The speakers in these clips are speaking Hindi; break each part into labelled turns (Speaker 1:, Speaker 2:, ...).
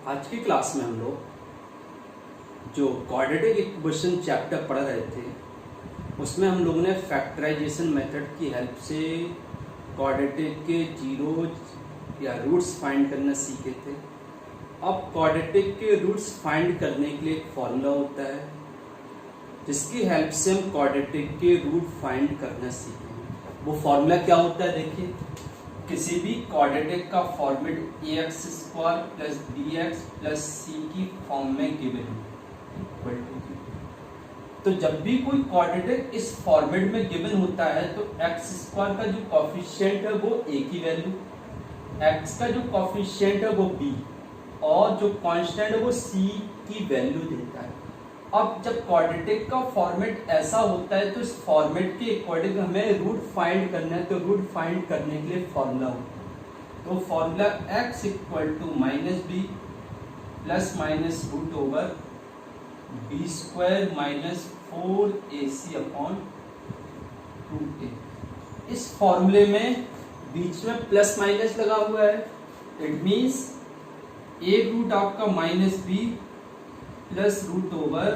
Speaker 1: आज की क्लास में हम लोग जो क्वाड्रेटिक इक्वेशन चैप्टर पढ़ रहे थे उसमें हम लोगों ने फैक्टराइजेशन मेथड की हेल्प से क्वाड्रेटिक के जीरोज या रूट्स फाइंड करना सीखे थे। अब क्वाड्रेटिक के रूट्स फाइंड करने के लिए एक फॉर्मूला होता है जिसकी हेल्प से हम क्वाड्रेटिक के रूट फाइंड करना सीखेंगे। वो फॉर्मूला क्या होता है देखिए, किसी भी क्वाड्रेटिक का format ax square plus bx plus c की फॉर्म में गिवन है इक्वल टू। तो जब भी कोई क्वाड्रेटिक इस फॉर्मेट में गिवन होता है तो x स्क्वायर का जो कॉफिशिएंट है वो a की वैल्यू, x का जो कॉफिशिएंट है वो b और जो कांस्टेंट है वो c की वैल्यू देता है। अब जब क्वाड्रेटिक का फॉर्मेट ऐसा होता है तो इस फॉर्मेट के अकॉर्डिंग हमें रूट फाइंड करना है, तो रूट फाइंड करने के लिए फॉर्मूला होता है। तो formula x equal to minus B plus minus root over B square minus 4ac upon 2a। इस फॉर्मूले में बीच में प्लस माइनस लगा हुआ है, इट मीन्स a रूट आपका minus B plus root over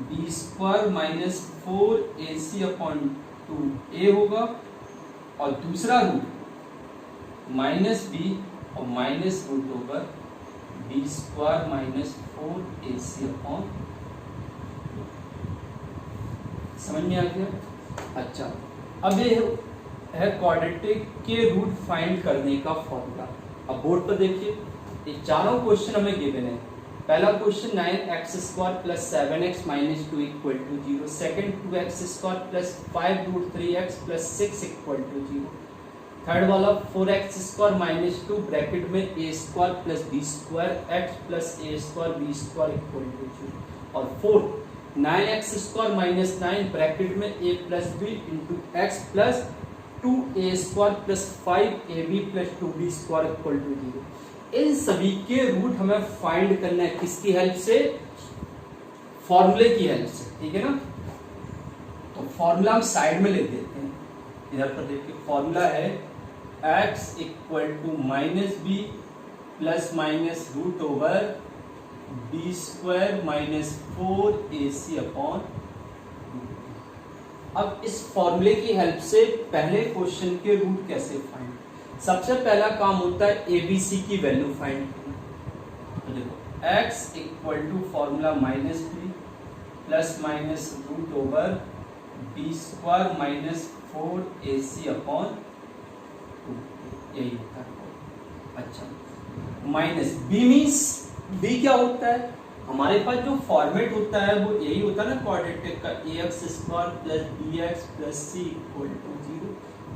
Speaker 1: B square minus 4ac upon 2a होगा और दूसरा रूट माइनस बी और minus root over B square minus 4ac upon. समझ में आ गया? अच्छा, अब ये है क्वाड्रेटिक के रूट फाइंड करने का फॉर्मूला। अब बोर्ड पर देखिए, ये चारों क्वेश्चन हमें गिवन है। पहला question 9x square plus 7x minus 2 equal to 0। Second 2x square plus 5 root 3x plus 6 equal to 0। Third वाला 4x स्क्वायर माइनस 2 ब्रैकेट में a square plus b square x plus a square b square equal to 0। और fourth 9x square minus 9 bracket में a plus b into x plus 2a square plus 5ab plus 2b square equal to 0। इन सभी के रूट हमें फाइंड करना है किसकी हेल्प से? फॉर्मूले की हेल्प से, ठीक है ना। तो फॉर्मूला हम साइड में लिख देते हैं। इधर पर देखिए, फॉर्मूला है x equal to minus B plus minus root over B square minus 4ac upon. अब इस फॉर्मूले की हेल्प से पहले क्वेश्चन के रूट कैसे फाइंड? सबसे पहला काम होता है एबीसी की वैल्यू फाइंड करना। तो देखो x equal to formula minus B plus minus root over B square minus 4ac upon 2, यही होता है। अच्छा, माइनस बी मीन्स बी क्या होता है? हमारे पास जो फॉर्मेट होता है वो यही होता है ना क्वाड्रेटिक का, ax square plus bx plus c equal to 0।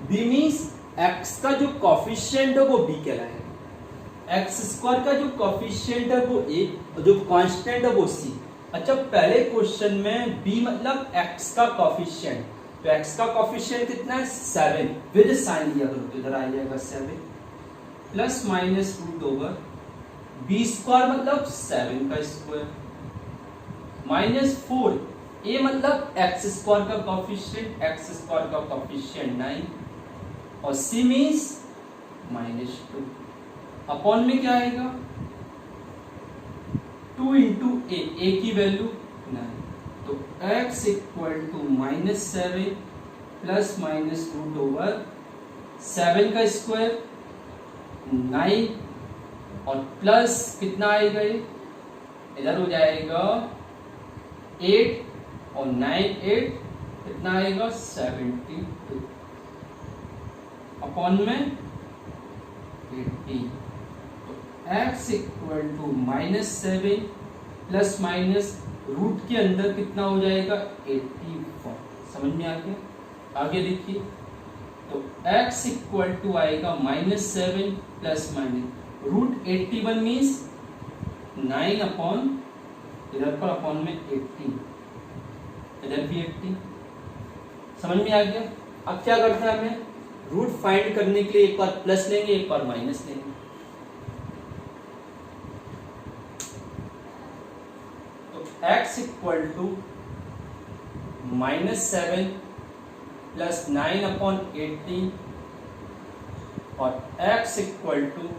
Speaker 1: B means x का जो कॉफिशिएंट है वो b कहलाएगा, x स्क्वायर का जो कॉफिशिएंट है वो a और जो कांस्टेंट है वो c। अच्छा, पहले क्वेश्चन में b मतलब x का कॉफिशिएंट, तो x का कॉफिशिएंट कितना है? 7 विद साइन लिया करो तो इधर आ जाएगा 7 plus minus root over b square मतलब 7 का स्क्वायर माइनस 4 a मतलब x स्क्वायर का कॉफिशिएंट, x स्क्वायर का कॉफिशिएंट 9 और c मीन्स माइनस 2 अपॉन में क्या आएगा? 2 इंटू a की वैल्यू 9। तो x equal to minus 7 plus minus root over 7 का स्क्वायर 9 और प्लस कितना आएगा? ये इधर हो जाएगा 8 और 9 8 कितना आएगा? 72 अपॉन में 80। तो x equal to minus 7 plus minus root के अंदर कितना हो जाएगा? 84। समझ में आ गया? आगे देखिए, तो x इक्वल टू आएगा minus 7 plus minus root 81 means 9 upon, इधर पर अपॉन में 80, इधर भी 80। समझ में आ गया? अब क्या करना है हमें? रूट फाइंड करने के लिए एक बार प्लस लेंगे, एक बार माइनस लेंगे। तो x equal to minus 7 plus 9 upon 80 और x इक्वल टू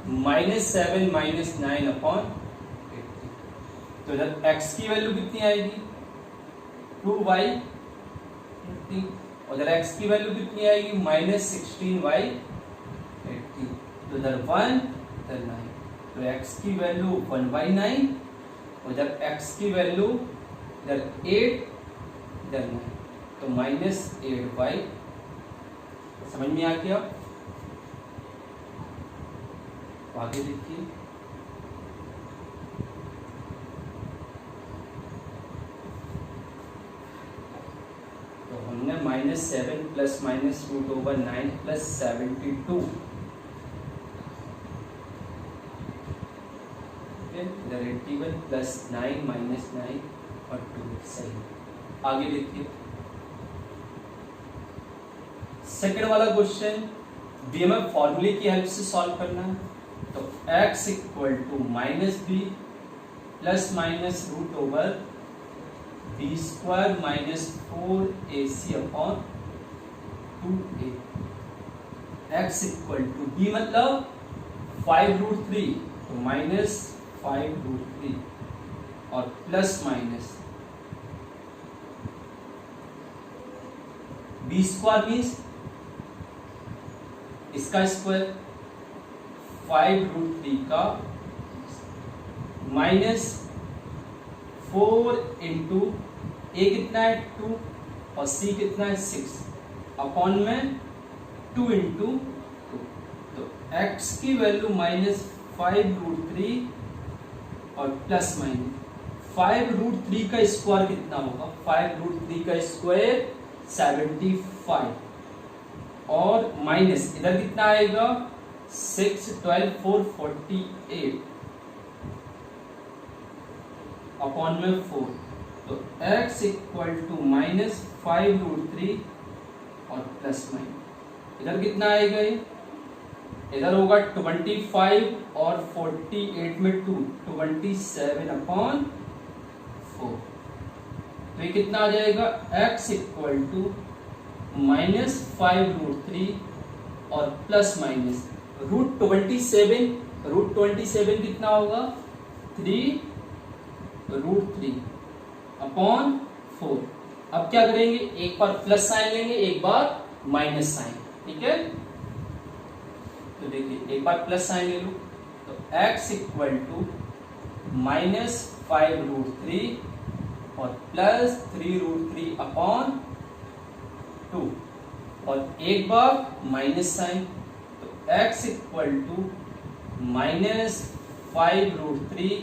Speaker 1: -7 -9 अपॉन 80। तो इधर x की वैल्यू कितनी आएगी 2y 80, और इधर x की वैल्यू कितनी आएगी -16y 80। तो इधर 1 इधर 9, तो x की वैल्यू 1/9, और इधर x की वैल्यू इधर 8 इधर 9, तो -8y। समझ में आ गया? आगे देखिए, तो हमने -7 + -√9 + 72, इधर 81 + 9 -9 और 2 सही। आगे देखिए सेकंड वाला क्वेश्चन, बीएमएफ फॉर्मूले की हेल्प से सॉल्व करना है। तो x = -b ± √b² - 4ac upon 2a। x = b मतलब 5√3, तो -5√3 और प्लस माइनस b² मीन्स इसका स्क्वायर 5√3 का -4 इंटू ए कितना है 2 और सी कितना है 6 अपॉन में 2 इंटू 2। तो x की वैल्यू -5√3 और प्लस माइनस 5√3 का स्क्वायर कितना होगा 5√3 का स्क्वायर 75 और माइनस इधर कितना आएगा 6 12 4 48 अपॉन में 4। तो x = -5√3 और प्लस माइनस इधर कितना आएगा ये इधर होगा 25 और 48 में 2 27 अपॉन 4। तो ये कितना आ जाएगा x = -5√3 और प्लस माइनस √27 कितना होगा 3√3 अपॉन 4। अब क्या करेंगे एक बार प्लस साइन लेंगे एक बार माइनस साइन, ठीक है। तो देखिए एक बार प्लस साइन ले लो तो x = -5√3 और प्लस 3√3 अपॉन 2 और एक बार माइनस साइन तो x = -5√3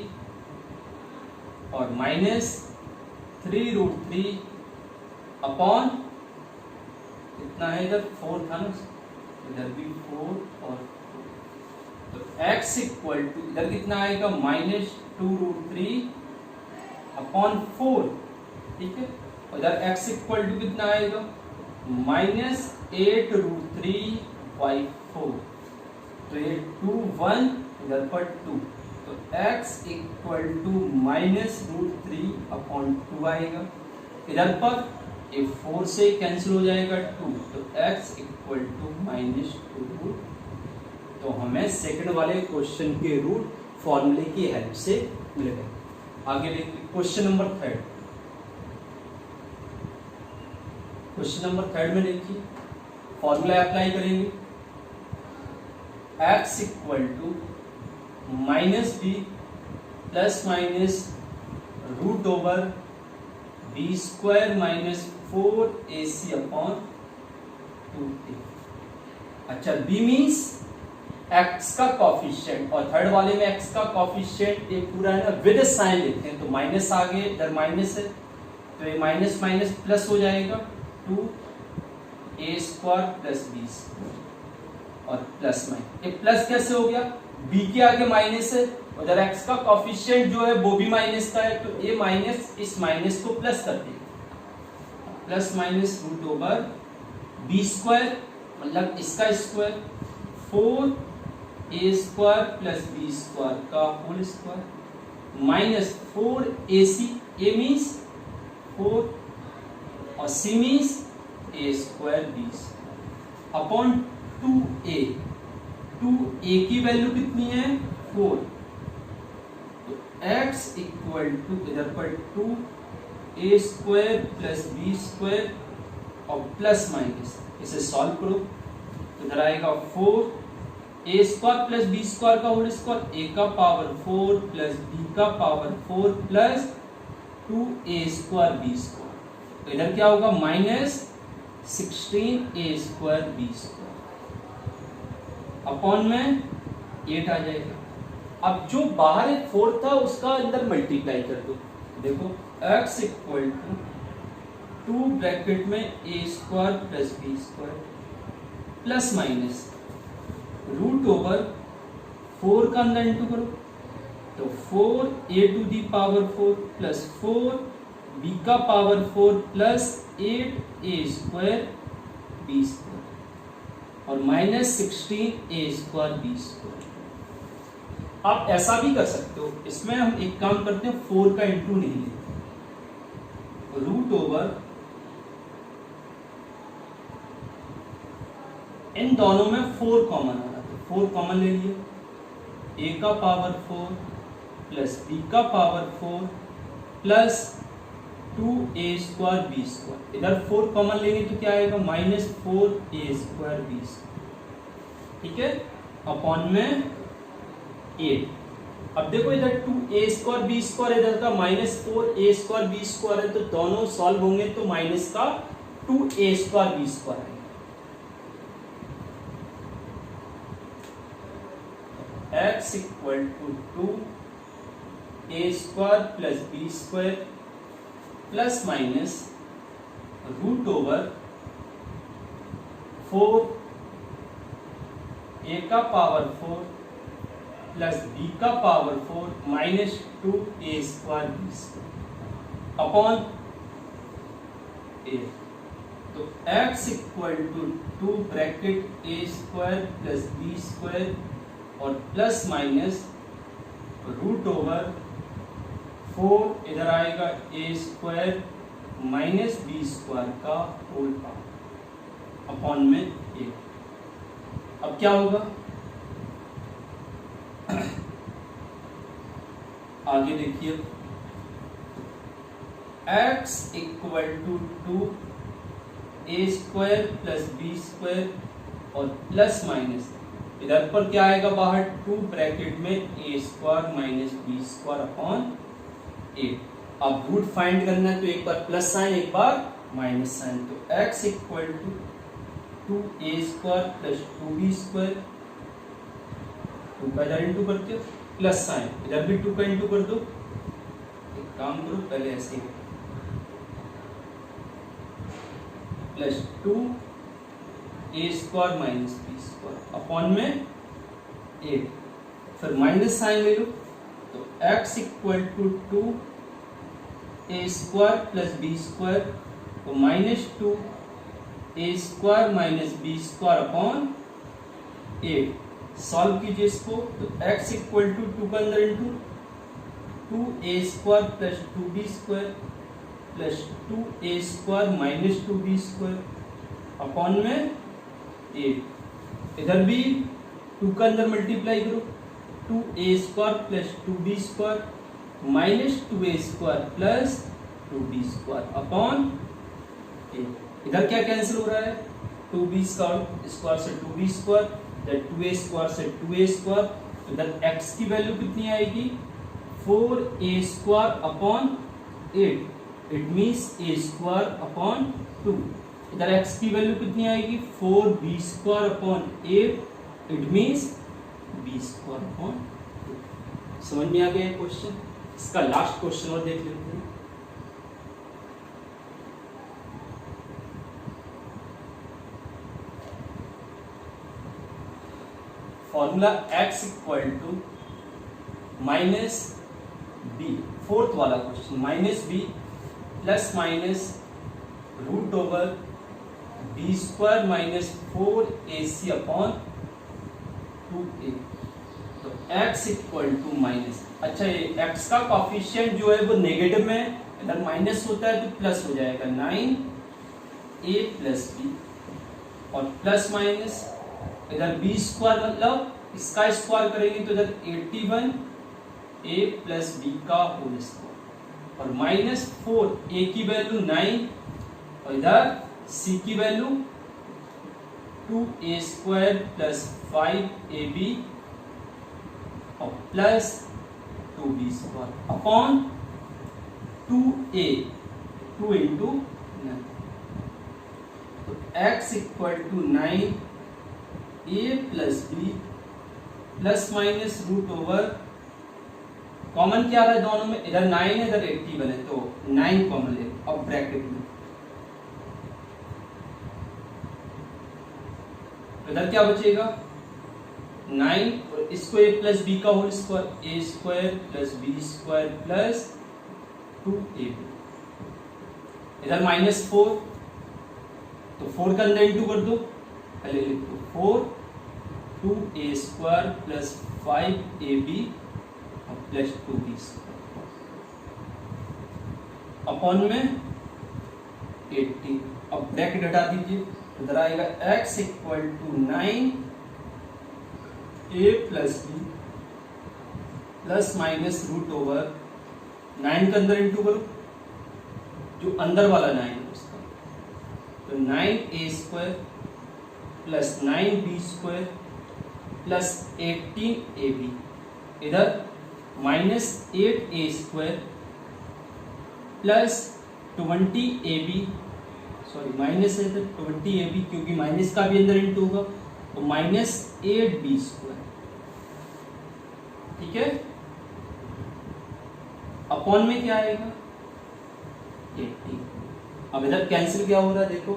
Speaker 1: और -3√3 अपॉन कितना है इधर 4 था ना इधर भी 4 और 4। तो x = इधर कितना आएगा -2√3 अपॉन 4, ठीक है। और इधर x = कितना आएगा -8√3/4। तो ये 2 1 इधर पर 2 तो x = -√3 अपॉन 2 आएगा। इधर पर ये 4 से कैंसिल हो जाएगा 2 तो x = -2। तो हमें सेकंड वाले क्वेश्चन के रूट फॉर्मूले की हेल्प से मिल गए। आगे देखिए क्वेश्चन नंबर 3। क्वेश्चन नंबर 3 में देखिए फॉर्मूला अप्लाई करेंगे। x = -b ±√b² - 4ac upon 2a। अच्छा b मीन्स x का कॉफिशिएंट और थर्ड वाले में x का कॉफिशिएंट ये पूरा है ना विद साइन लेते हैं। तो माइनस आगे इधर माइनस है तो ये माइनस माइनस प्लस हो जाएगा 2a² + b और प्लस माइनस ये प्लस कैसे हो गया b के आगे माइनस है उधर x का कॉफिशिएंट जो है वो भी माइनस का है तो ये माइनस इस माइनस को प्लस कर देगा प्लस माइनस √b² मतलब इसका स्क्वायर 4a² + b² का whole square minus 4ac a means 4 और c means a² b upon 2a 2a की वैल्यू कितनी है 4, तो x इक्वल टू इधर पर 2a square plus b square और प्लस माइनस, इसे सॉल्व करो, इधर आएगा 4a square plus b square का होल स्क्वायर, a का पावर 4 प्लस b का power 4 plus 2a square b square, तो इधर क्या होगा minus 16a square b square upon में 8 आ जाएगा। अब जो बाहर एक 4 था उसका अंदर मल्टीप्लाई कर दो, देखो x इक्वल टू 2 ब्रैकेट में a square plus b square plus minus root over 4 का अंदर इंटू करो, तो 4a to the power 4 plus 4b का power 4 plus 8a square b square और minus 16a square b square. आप ऐसा भी कर सकते हो, इसमें हम एक काम करते हैं 4 का इंटू नहीं लेते, रूट ओवर इन दोनों में 4 कॉमन आ रहा है, 4 कॉमन ले लिए, a का पावर 4 प्लस b का power 4 plus 2a square b square, इधर 4 कॉमन लेंगे तो क्या आएगा minus 4a square b square, ठीक है, अपॉन में 8। अब देखो इधर 2a स्क्वायर b स्क्वायर, इधर का minus 4a square b square है, तो दोनों सॉल्व होंगे तो माइनस का 2a स्क्वायर b स्क्वायर है। x equal to 2a square plus b square plus minus root over 4 a का पावर 4 प्लस b का power 4 minus 2a square b square upon 8, तो x equal to 2 bracket a square plus b square और प्लस माइनस रूट ओवर 4 इधर आएगा a square minus b square का होल पावर अपॉन में 8। अब क्या होगा आगे देखिए, x equal to 2a square plus b square और प्लस माइनस इधर पर क्या आएगा बाहर 2 ब्रैकेट में a square minus b square upon 8। अब रूट फाइंड करना है तो एक बार प्लस साइन एक बार माइनस साइन, तो x equal to 2a square plus 2b square, 2 का इधर इंटू करते हो प्लस साइन इधर भी 2 का इंटू कर दो, एक काम करो पहले ऐसे ही plus 2a square minus b square upon में 8, फिर माइनस साइन ले लो, तो x equal to 2a square plus b square तो minus 2a square minus b square upon 8। Solve कीजिए इसको, तो x इक्वल टू 2 का अंदर into 2a square plus 2b square plus 2a square minus 2b square upon में 8। इधर भी 2 का अंदर मल्टीप्लाई करो, 2a square plus 2b square minus 2a square plus 2b square upon 8। इधर क्या कैंसिल हो रहा है 2b स्क्वायर से 2b स्क्वायर, इधर 2a स्क्वायर से 2a स्क्वायर, इधर x की वैल्यू कितनी आएगी 4a square upon 8, it means a square upon 2। इधर x की वैल्यू कितनी आएगी 4b square upon 8, it means b square upon 2। समझ में आ गया क्वेश्चन? इसका लास्ट क्वेश्चन और देख लेते हैं। Formula x equal to minus B, fourth वाला question, minus B plus minus root over B square minus 4ac upon 2a, तो x इक्वल टू माइनस, अच्छा ये x का कॉफिशिएंट जो है वो नेगेटिव में, इधर माइनस होता है तो प्लस हो जाएगा 9a प्लस बी और प्लस माइनस इधर बी स्क्वायर मतलब इसका स्क्वायर करेंगे तो इधर 81 ए प्लस बी का होल स्क्वायर और -4 ए की वैल्यू 9 और इधर सी की value 2a square plus 5ab और plus 2b square upon 2a 2 into 9 तो x equal to 9a plus b plus minus root over common क्या आ रहा है दोनों में, इधर 9 है इधर 81 है तो 9 कॉमन ले अब ब्रैकेट में इधर क्या बचेगा 9 और इसको a प्लस बी का whole square a square plus B square plus 2ab इधर -4 तो 4 का अंदर इंटू कर दो पहले लिख दो 4 2a स्क्वायर प्लस 5ab और प्लस 2b स्क्वायर अपॉन में 80 अब ब्रैकेट हटा दीजिए इधर आएगा x equal to 9 a plus B plus minus root over 9 के अंदर इंटू करो जो अंदर वाला 9 है उसका तो 9a square plus 9b square plus 18ab इधर -8a square plus 20ab sorry minus है तो 20ab क्योंकि माइनस का भी अंदर इंटू होगा तो -8b स्क्वायर ठीक है अपॉन में क्या आएगा 80 अब इधर कैंसिल क्या हो रहा है देखो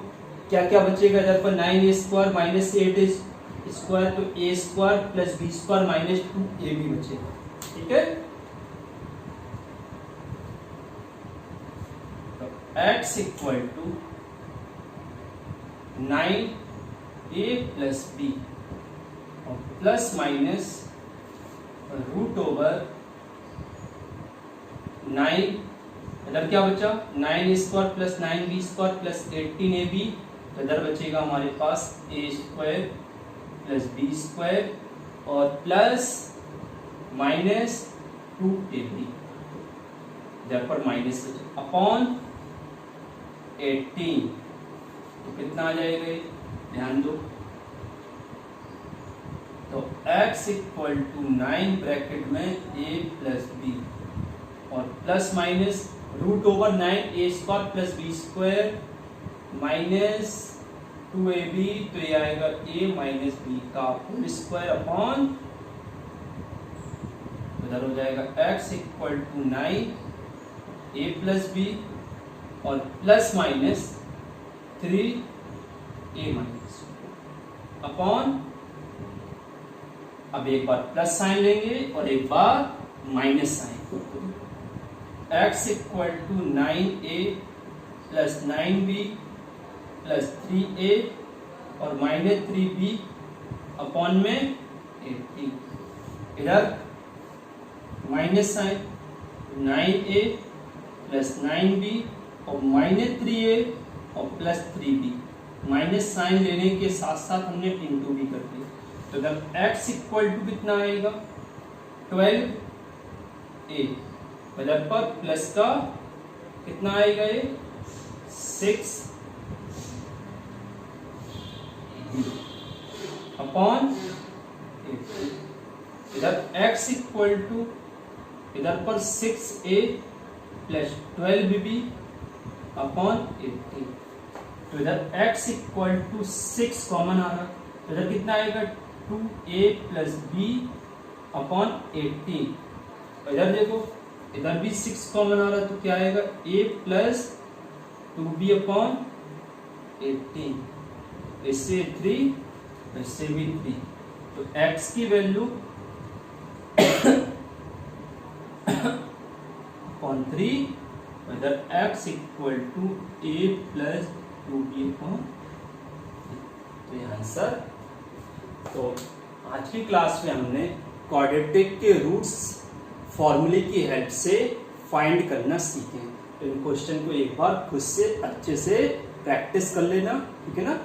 Speaker 1: क्या क्या बचेगा इधर पर 9a square minus 8a square तो a square plus b square minus 2ab बचेगा ठीक है तो x equal to 9a plus B और प्लस माइनस रूट ओवर 9 इधर क्या बचा 9a square plus 9b square plus 18ab इधर बचेगा हमारे पास a square plus b square और प्लस माइनस 2ab इधर पर माइनस अपॉन 18 तो कितना आ जाएगा ये ध्यान दो तो x इक्वल टू 9 ब्रैकेट में a प्लस बी और plus minus root over 9a square plus B square minus 2ab तो ये आएगा a माइनस बी का होल स्क्वायर अपॉन इधर हो जाएगा x equal to 9 a plus B और plus minus 3a minus upon अब एक बार प्लस साइन लेंगे और एक बार minus sign x equal to 9a प्लस 9b प्लस 3a और माइनस 3b अपॉन में 80 इधर माइनस साइन 9a प्लस 9b और माइनस 3a और प्लस 3b माइनस साइन लेने के साथ साथ हमने इंटू भी कर दिया तो जब x इक्वल टू कितना आएगा 12a इधर पर प्लस का कितना आएगा ये 6 अपॉन इधर x इक्वल टू इधर पर 6a प्लस 12b अपॉन 80 तो इधर x इक्वल टू 6 कॉमन आ रहा तो इधर कितना आएगा 2a प्लस b अपॉन 80 इधर देखो इधर भी 6 कॉमन आ रहा तो क्या आएगा a प्लस 2b अपॉन 18 इससे 3 इससे भी 3 तो x की वैल्यू अपॉन 3 इधर x equal to a plus 2b upon तो ये आंसर। तो आज की क्लास में हमने क्वाड्रेटिक के रूट्स फॉर्मूले की हेल्प से फाइंड करना सीखे। तो इन क्वेश्चन को एक बार खुद से अच्छे से प्रैक्टिस कर लेना, ठीक है ना।